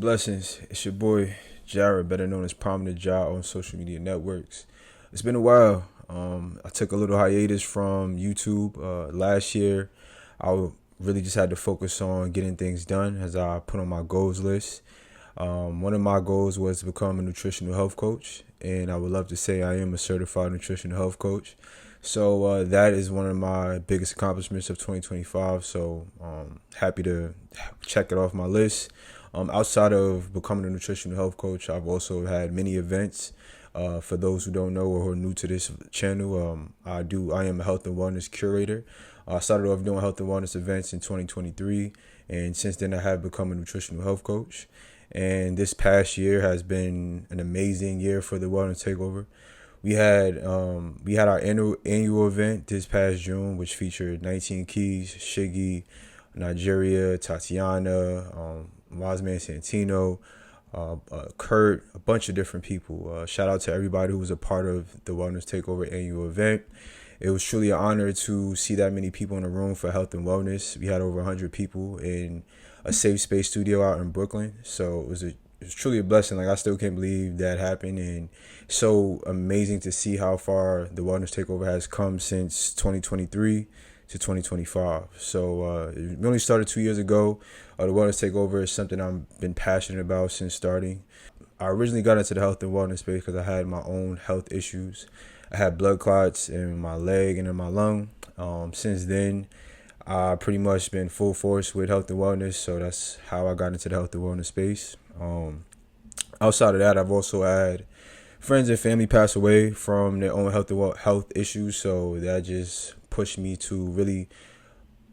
and blessings. It's your boy Jared, better known as Prominent Ja on social media networks. It's been a while. I took a little hiatus from YouTube last year. Really just had to focus on getting things done as I put on my goals list. One of my goals was to become a nutritional health coach, and I would love to say I am a certified nutritional health coach. So that is one of my biggest accomplishments of 2025. So happy to check it off my list. Outside of becoming a nutritional health coach, I've also had many events. For those who don't know or who are new to this channel, I am a health and wellness curator. I started off doing health and wellness events in 2023, and since then I have become a nutritional health coach. And this past year has been an amazing year for the Wellness Takeover. We had our annual event this past June, which featured 19 Keys, Shiggy, Nigeria, Tatiana, Wazman Santino, Kurt, a bunch of different people. Shout out to everybody who was a part of the Wellness Takeover annual event. It was truly an honor to see that many people in the room for health and wellness. We had over 100 people in a safe space studio out in Brooklyn. So it was truly a blessing. Like, I still can't believe that happened, and so amazing to see how far the Wellness Takeover has come since 2023 to 2025. So it only started 2 years ago. The Wellness Takeover is something I've been passionate about since starting. I originally got into the health and wellness space because I had my own health issues. I had blood clots in my leg and in my lung. Since then, I pretty much been full force with health and wellness, so that's how I got into the health and wellness space. Outside of that, I've also had friends and family pass away from their own health issues, so that just pushed me to really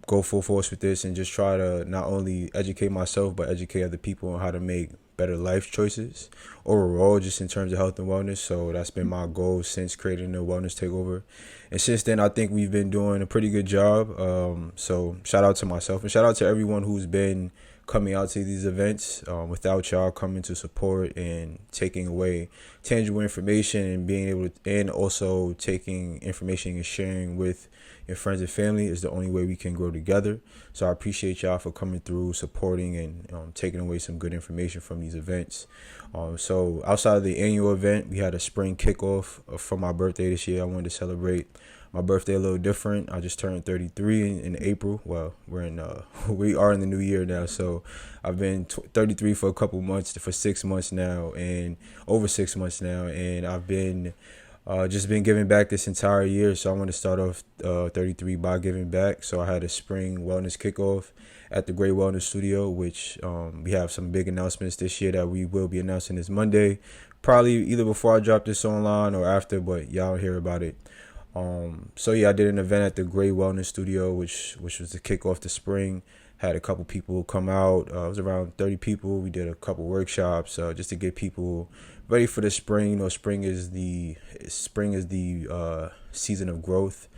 go full force with this and just try to not only educate myself but educate other people on how to make better life choices overall, just in terms of health and wellness. So that's been my goal since creating the Wellness Takeover, and since then I think we've been doing a pretty good job. So shout out to myself and shout out to everyone who's been coming out to these events. Without y'all coming to support and taking away tangible information and being able to, and also taking information and sharing with your friends and family, is the only way we can grow together. So I appreciate y'all for coming through, supporting, and taking away some good information from these events. So outside of the annual event, we had a spring kickoff for my birthday this year. I wanted to celebrate my birthday a little different. I just turned 33 in April. Well, we are in the new year now, so I've been 33 for 6 months now, and over 6 months now, and I've been just been giving back this entire year. So I want to start off 33 by giving back. So I had a spring wellness kickoff at the Grae Wellness Studio, which we have some big announcements this year that we will be announcing this Monday, probably either before I drop this online or after, but y'all hear about it. So yeah, I did an event at the Grae Wellness Studio, which was to kick off the spring. Had a couple people come out. It was around 30 people. We did a couple workshops just to get people ready for the spring. You know, spring is the season of growth.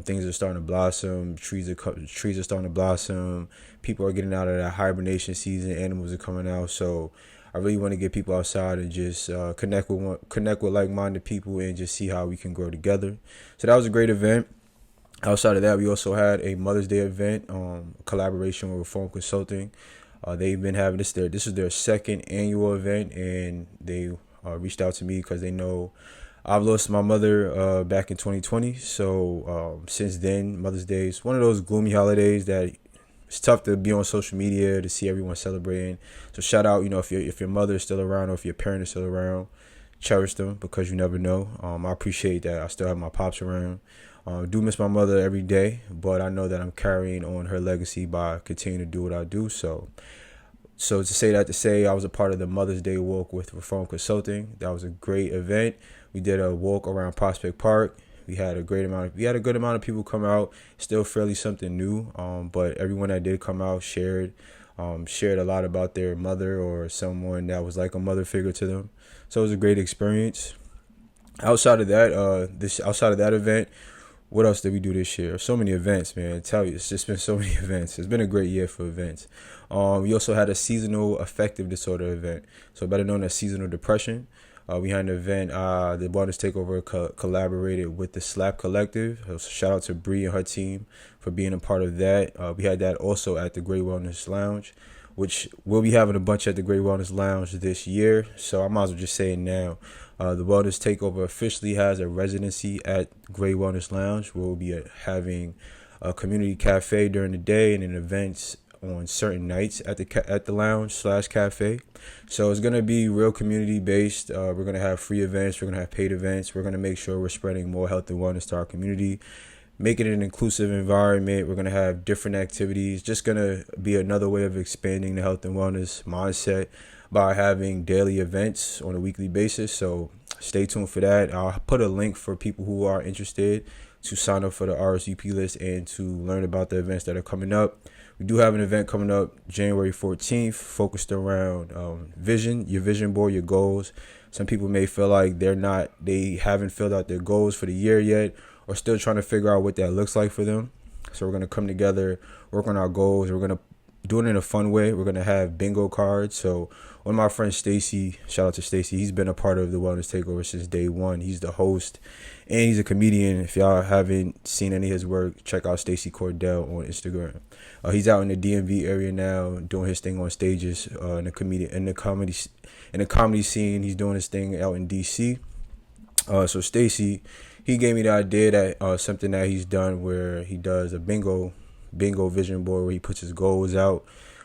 Things are starting to blossom. Trees are starting to blossom. People are getting out of that hibernation season. Animals are coming out. So I really want to get people outside and just connect with like-minded people and just see how we can grow together. So that was a great event. Outside of that, we also had a Mother's Day event, collaboration with Reform Consulting. They've been having this is their second annual event, and they reached out to me because they know I've lost my mother back in 2020. So since then, Mother's Day is one of those gloomy holidays that it's tough to be on social media to see everyone celebrating. So shout out, if your mother is still around or if your parent is still around, cherish them because you never know. I appreciate that I still have my pops around. Do miss my mother every day, but I know that I'm carrying on her legacy by continuing to do what I do. So to say I was a part of the Mother's Day walk with Reform Consulting. That was a great event. We did a walk around Prospect Park. We had a good amount of people come out. Still fairly something new, but everyone that did come out shared a lot about their mother or someone that was like a mother figure to them. So it was a great experience. Outside of that event, what else did we do this year? So many events, man. I tell you, it's just been so many events. It's been a great year for events. We also had a seasonal affective disorder event, so better known as seasonal depression. We had an event, the Wellness Takeover collaborated with the Slap Collective. Shout out to Bree and her team for being a part of that. We had that also at the Grae Wellness Lounge. which we'll be having a bunch at the Grae Wellness Lounge this year. So I might as well just say it now. The Wellness Takeover officially has a residency at Grae Wellness Lounge, where we'll be having a community cafe during the day and then events on certain nights at the lounge/cafe. So it's going to be real community based. We're going to have free events. We're going to have paid events. We're going to make sure we're spreading more health and wellness to our community, making it an inclusive environment. We're going to have different activities. Just going to be another way of expanding the health and wellness mindset by having daily events on a weekly basis. So stay tuned for that. I'll put a link for people who are interested to sign up for the RSVP list and to learn about the events that are coming up. We do have an event coming up January 14th focused around vision, your vision board, your goals. Some people may feel like they haven't filled out their goals for the year yet, or still trying to figure out what that looks like for them. So we're going to come together, work on our goals. We're going to do it in a fun way. We're going to have bingo cards. So one of my friends, Stacy, shout out to Stacy, he's been a part of the Wellness Takeover since day one. He's the host and he's a comedian. If y'all haven't seen any of his work, check out Stacy Cordell on Instagram. He's out in the DMV area now doing his thing on stages in the comedy scene. He's doing his thing out in DC. So Stacy, he gave me the idea that something that he's done where he does a bingo vision board where he puts his goals out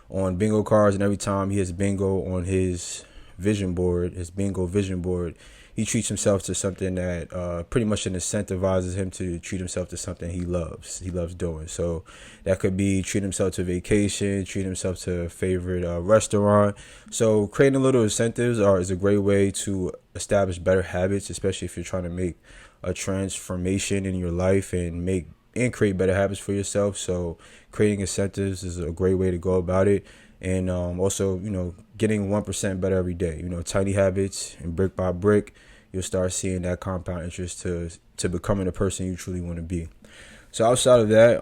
on bingo cards, and every time he has bingo on his bingo vision board, he treats himself to something that pretty much incentivizes him to treat himself to something he loves doing. So that could be treat himself to vacation, treat himself to a favorite restaurant. So creating little incentives is a great way to establish better habits, especially if you're trying to make a transformation in your life and create better habits for yourself. So creating incentives is a great way to go about it. And also, getting 1% better every day. Tiny habits, and brick by brick, you'll start seeing that compound interest to becoming the person you truly want to be. So outside of that,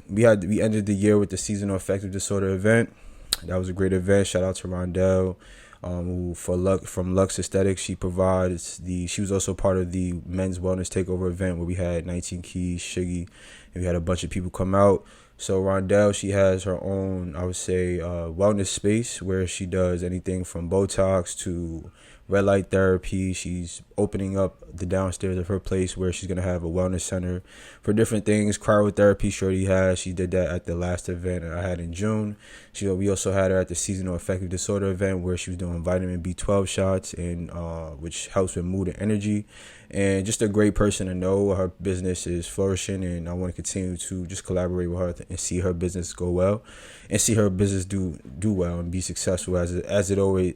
we ended the year with the seasonal affective disorder event. That was a great event. Shout out to Rondell, who from Lux Aesthetics. She was also part of the men's wellness takeover event where we had 19 Keys, Shiggy, and we had a bunch of people come out. So Rondell, she has her own, I would say, wellness space where she does anything from Botox to red light therapy. She's opening up the downstairs of her place where she's going to have a wellness center for different things. Cryotherapy she already has. She did that at the last event I had in June. We also had her at the seasonal affective disorder event where she was doing vitamin B12 shots, and which helps with mood and energy. And just a great person to know. Her business is flourishing, and I want to continue to just collaborate with her and see her business go well, and see her business do well and be successful as it already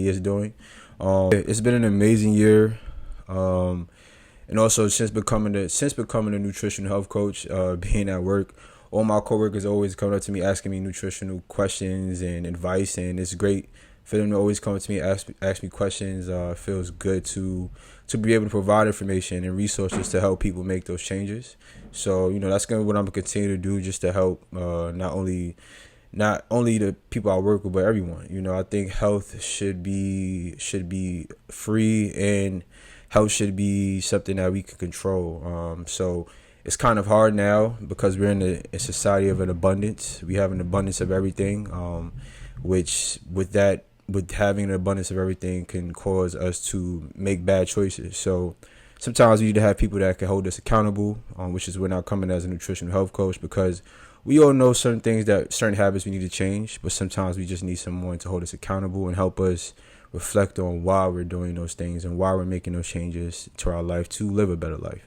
is doing. It's been an amazing year, and also since becoming a nutritional health coach, being at work, all my coworkers always come up to me asking me nutritional questions and advice, and it's great for them to always come up to me and ask me questions. It feels good to be able to provide information and resources to help people make those changes. So that's what I'm gonna continue to do, just to help not only the people I work with, but everyone. I think health should be free, and health should be something that we can control. So it's kind of hard now because we're in a society of an abundance. We have an abundance of everything, which with having an abundance of everything can cause us to make bad choices. So sometimes we need to have people that can hold us accountable, which is when I come in as a nutritional health coach, because we all know certain habits we need to change, but sometimes we just need someone to hold us accountable and help us reflect on why we're doing those things and why we're making those changes to our life to live a better life.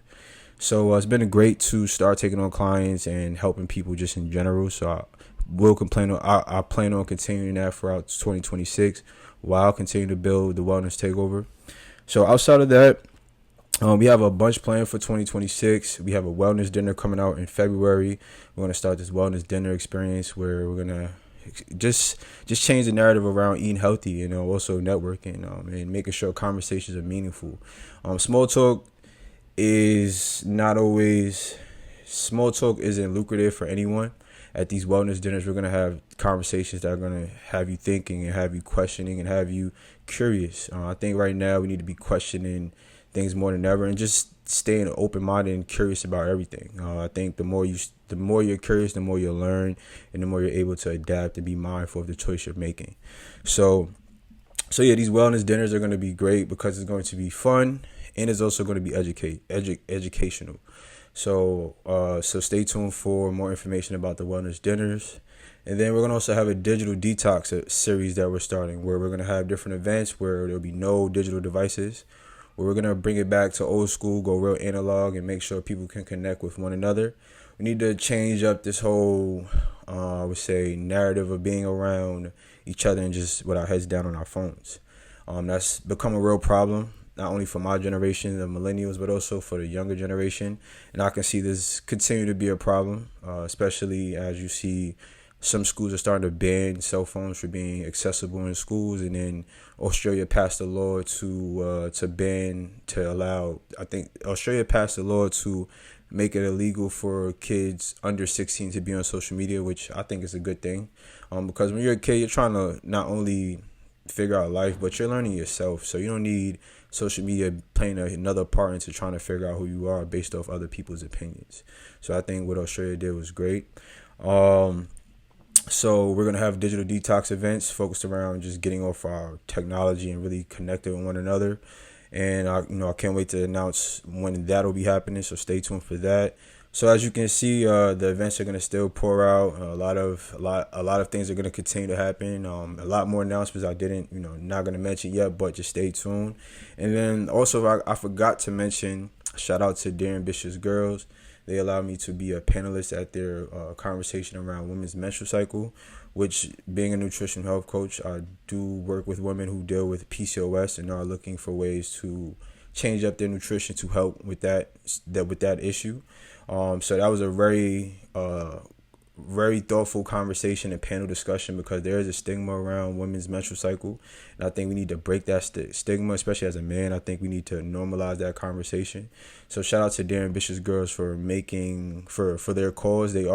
So it's been great to start taking on clients and helping people just in general. So I plan on continuing that throughout 2026 while continuing to build the Wellness Takeover. So outside of that, we have a bunch planned for 2026. We have a wellness dinner coming out in February. We're going to start this wellness dinner experience where we're going to just change the narrative around eating healthy, also networking, and making sure conversations are meaningful. Small talk isn't lucrative for anyone. At these wellness dinners, we're going to have conversations that are going to have you thinking and have you questioning and have you curious. I think right now we need to be questioning things more than ever, and just staying open-minded and curious about everything. I think the more you're curious, the more you'll learn, and the more you're able to adapt and be mindful of the choice you're making. So yeah, these wellness dinners are going to be great because it's going to be fun, and it's also going to be educational. So stay tuned for more information about the wellness dinners. And then we're going to also have a digital detox series that we're starting, where we're going to have different events where there'll be no digital devices, where we're going to bring it back to old school, go real analog, and make sure people can connect with one another. We need to change up this whole, I would say, narrative of being around each other and just with our heads down on our phones. That's become a real problem, not only for my generation, the millennials, but also for the younger generation. And I can see this continue to be a problem, especially as you see some schools are starting to ban cell phones for being accessible in schools, and then Australia passed a law to allow. I think Australia passed a law to make it illegal for kids under 16 to be on social media, which I think is a good thing, because when you're a kid, you're trying to not only figure out life, but you're learning yourself. So you don't need social media playing another part into trying to figure out who you are based off other people's opinions. So I think what Australia did was great. So we're going to have digital detox events focused around just getting off our technology and really connecting with one another. And I can't wait to announce when that'll be happening. So stay tuned for that. So as you can see, the events are going to still pour out. A lot of things are going to continue to happen. A lot more announcements I didn't, not going to mention yet, but just stay tuned. And then also I forgot to mention, shout out to Dear Ambitious Girls. They allowed me to be a panelist at their conversation around women's menstrual cycle, which, being a nutritional health coach, I do work with women who deal with PCOS and are looking for ways to change up their nutrition to help with that issue. So that was a very thoughtful conversation and panel discussion, because there is a stigma around women's menstrual cycle, and I think we need to break that stigma, especially as a man. I think we need to normalize that conversation. So shout out to Dear Ambitious Girls for making for their cause. They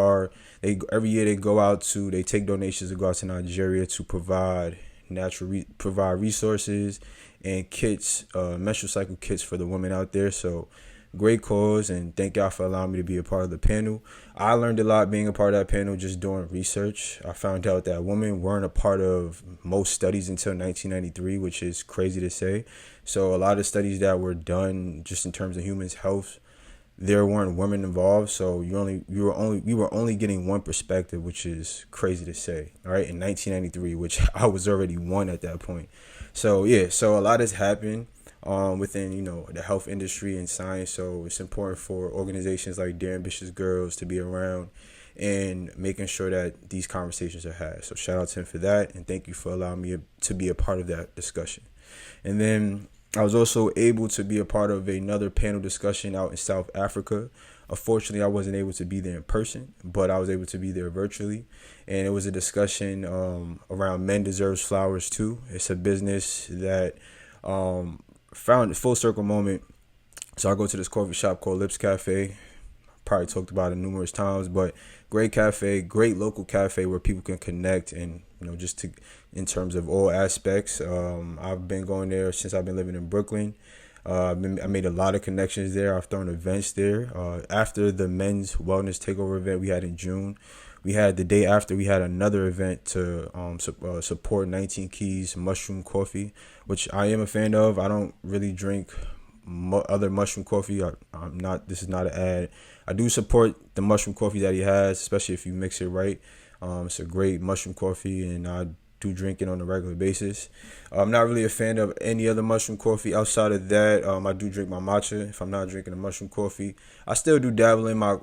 every year they take donations to go out to Nigeria to provide resources and kits, menstrual cycle kits for the women out there. So great cause, and thank y'all for allowing me to be a part of the panel. I learned a lot being a part of that panel, just doing research. I found out that women weren't a part of most studies until 1993, which is crazy to say. So a lot of studies that were done just in terms of humans' health, there weren't women involved. So we were only getting one perspective, which is crazy to say. All right, in 1993, which I was already one at that point. So yeah, so a lot has happened within the health industry and science. So it's important for organizations like Dear Ambitious Girls to be around and making sure that these conversations are had. So shout out to him for that, and thank you for allowing me to be a part of that discussion. And then I was also able to be a part of another panel discussion out in South Africa. Unfortunately, I wasn't able to be there in person, but I was able to be there virtually. And it was a discussion around Men Deserves Flowers Too. It's a business that found a full circle moment. So I go to this coffee shop called Lips Cafe. Probably talked about it numerous times, but great cafe, great local cafe where people can connect and in terms of all aspects. I've been going there since I've been living in Brooklyn. I made a lot of connections there. I've thrown events there. After the men's wellness takeover event we had in June, the day after, we had another event to support 19 Keys mushroom coffee, which I am a fan of. I don't really drink other mushroom coffee. This is not an ad. I do support the mushroom coffee that he has, especially if you mix it right. It's a great mushroom coffee, and I do drink it on a regular basis. I'm not really a fan of any other mushroom coffee. Outside of that, I do drink my matcha if I'm not drinking a mushroom coffee. I still do dabble in my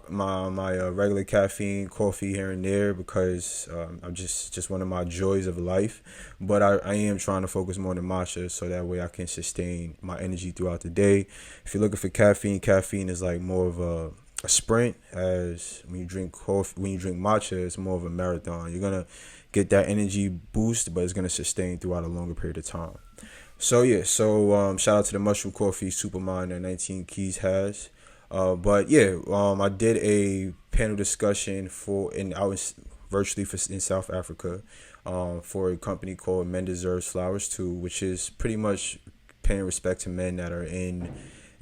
regular caffeine coffee here and there, because I'm just one of my joys of life. But I am trying to focus more on the matcha, so that way I can sustain my energy throughout the day. If you're looking for caffeine is like more of a sprint, as when you drink matcha, it's more of a marathon. You're gonna get that energy boost, but it's gonna sustain throughout a longer period of time. So yeah, shout out to the mushroom coffee supermind that 19 Keys has. I did a panel discussion virtually in South Africa, for a company called Men Deserves Flowers Too, which is pretty much paying respect to men that are in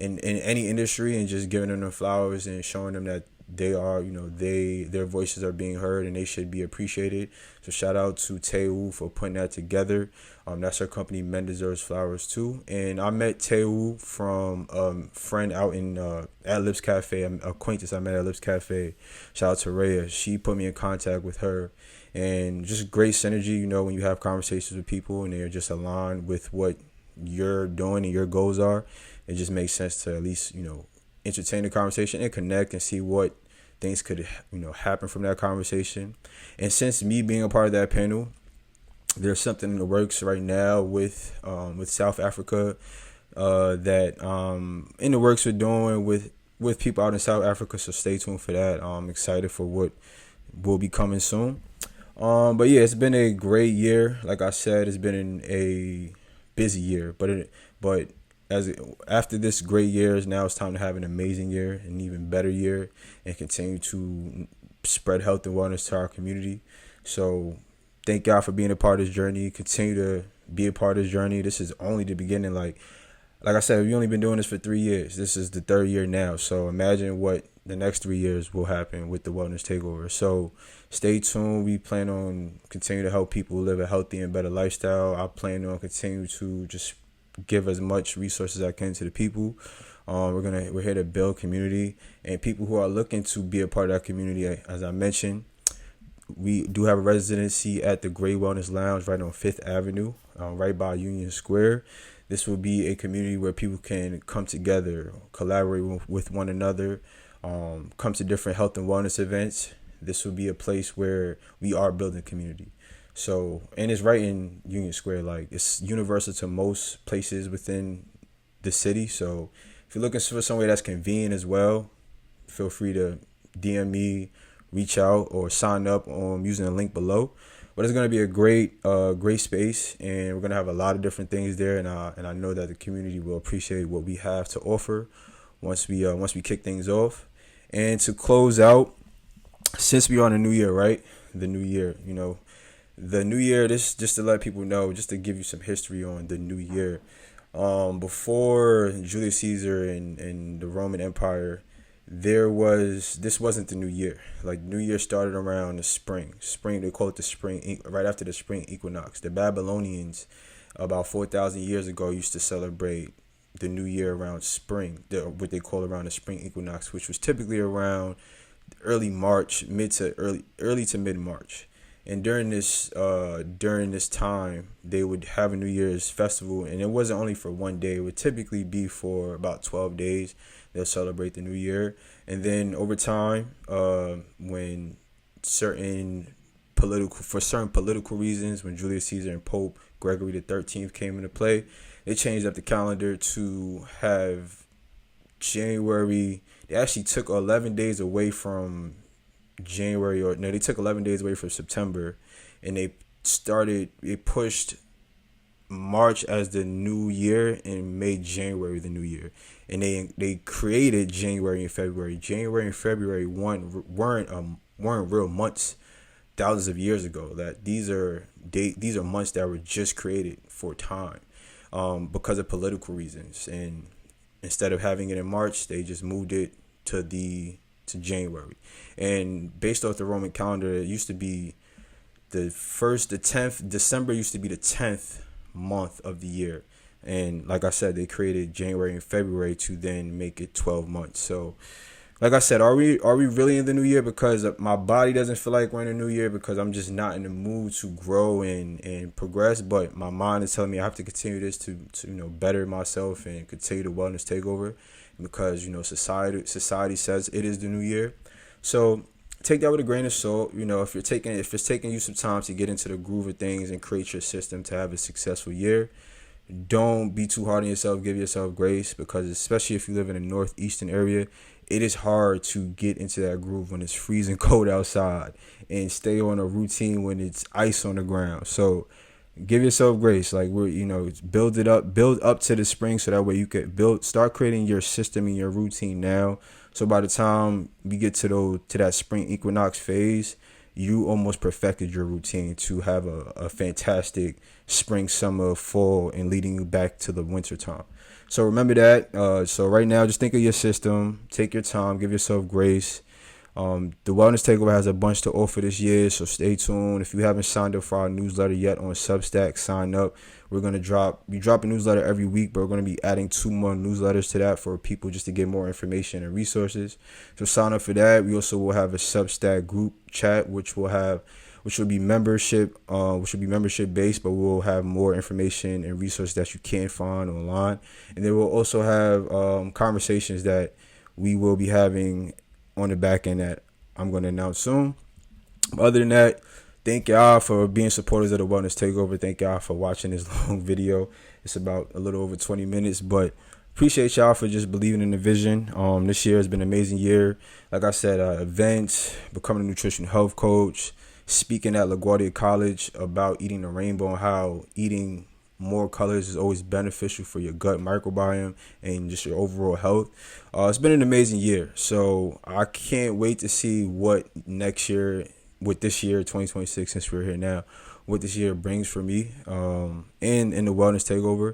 in any industry, and just giving them the flowers and showing them that they are, their voices are being heard and they should be appreciated. So shout out to Teu for putting that together. That's her company, Men Deserves Flowers too. And I met Teu from friend out in at Lips Cafe, an acquaintance I met at Lips Cafe. Shout out to Rhea. She put me in contact with her, and just great synergy. When you have conversations with people and they're just aligned with what you're doing and your goals are, it just makes sense to at least entertain the conversation and connect and see what things could happen from that conversation. And since me being a part of that panel, there's something in the works right now with South Africa that in the works we're doing with people out in South Africa. So stay tuned for that. I'm excited for what will be coming soon. But yeah, it's been a great year. Like I said, it's been a busy year, but after this great year, now it's time to have an amazing year, an even better year, and continue to spread health and wellness to our community. So thank y'all for being a part of this journey. Continue to be a part of this journey. This is only the beginning. Like I said, we've only been doing this for 3 years. This is the 3rd year now. So imagine what the next 3 years will happen with the Wellness Takeover. So stay tuned. We plan on continuing to help people live a healthy and better lifestyle. I plan on continuing to just give as much resources as I can to the people. We're here to build community, and people who are looking to be a part of that community. As I mentioned, we do have a residency at the Grae Wellness Lounge right on 5th Avenue, right by Union Square. This will be a community where people can come together, collaborate with one another, come to different health and wellness events. This will be a place where we are building community. So, and it's right in Union Square. Like, it's universal to most places within the city. So if you're looking for somewhere that's convenient as well, feel free to DM me, reach out, or sign up using the link below. But it's going to be a great space, and we're going to have a lot of different things there. And I know that the community will appreciate what we have to offer once we kick things off. And to close out, since we're on a new year, right? The new year, the new year, this just to let people know, just to give you some history on the new year. Before Julius Caesar and the Roman Empire, this wasn't the new year. Like, New Year started around the spring. They call it the spring, right after the spring equinox. The Babylonians, about 4,000 years ago, used to celebrate the new year around spring, what they call around the spring equinox, which was typically around early March, early to mid March. And during this time, they would have a New Year's festival, and it wasn't only for one day. It would typically be for about 12 days. They'll celebrate the New Year, and then over time, when certain political reasons, when Julius Caesar and Pope Gregory XIII came into play, they changed up the calendar to have January. They actually took 11 days away from January, they took 11 days away from September, and they pushed March as the new year and made January the new year. And they created January and February. January and February weren't real months thousands of years ago. That these are months that were just created for time, because of political reasons. And instead of having it in March, they just moved it to January. And based off the Roman calendar, it used to be the 10th. December used to be the 10th month of the year. And like I said, they created January and February to then make it 12 months. So like I said, are we really in the new year? Because my body doesn't feel like we're in the new year, because I'm just not in the mood to grow and progress. But my mind is telling me I have to continue this to better myself and continue the wellness takeover, because society says it is the new year. So take that with a grain of salt. If it's taking you some time to get into the groove of things and create your system to have a successful year, don't be too hard on yourself. Give yourself grace, because especially if you live in a northeastern area, it is hard to get into that groove when it's freezing cold outside and stay on a routine when it's ice on the ground. So give yourself grace. Like, build up to the spring, so that way you could start creating your system and your routine now. So by the time we get to that spring equinox phase, you almost perfected your routine to have a fantastic spring, summer, fall, and leading you back to the winter time. So remember that. So right now, just think of your system. Take your time. Give yourself grace. The Wellness Takeover has a bunch to offer this year, so stay tuned. If you haven't signed up for our newsletter yet on Substack, sign up. We drop a newsletter every week, but we're going to be adding 2 more newsletters to that for people just to get more information and resources. So sign up for that. We also will have a Substack group chat, which will be membership based, but we'll have more information and resources that you can't find online. And then we'll also have conversations that we will be having on the back end that I'm going to announce soon. Other than that, thank y'all for being supporters of the Wellness Takeover. Thank y'all for watching this long video. It's about a little over 20 minutes, but appreciate y'all for just believing in the vision. This year has been an amazing year. Like I said, events, becoming a nutritional health coach, speaking at LaGuardia College about eating the rainbow and how eating more colors is always beneficial for your gut microbiome and just your overall health. It's been an amazing year. So I can't wait to see what next year, with this year, 2026, since we're here now, what this year brings for me and in the Wellness Takeover.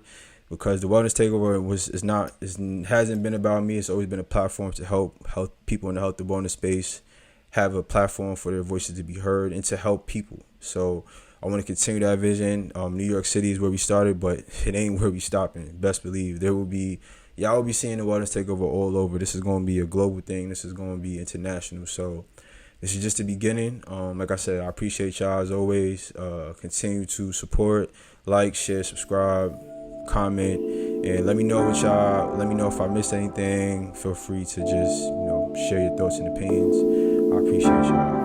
Because the Wellness Takeover hasn't been about me. It's always been a platform to help people in the health and wellness space have a platform for their voices to be heard and to help people. So I want to continue that vision. New York City is where we started, but it ain't where we stopping. Best believe y'all will be seeing the Wellness Takeover all over. This is going to be a global thing. This is going to be international. So this is just the beginning. Like I said, I appreciate y'all as always. Continue to support, like, share, subscribe, comment, and let me know what y'all. Let me know if I missed anything. Feel free to just share your thoughts and opinions. I appreciate y'all.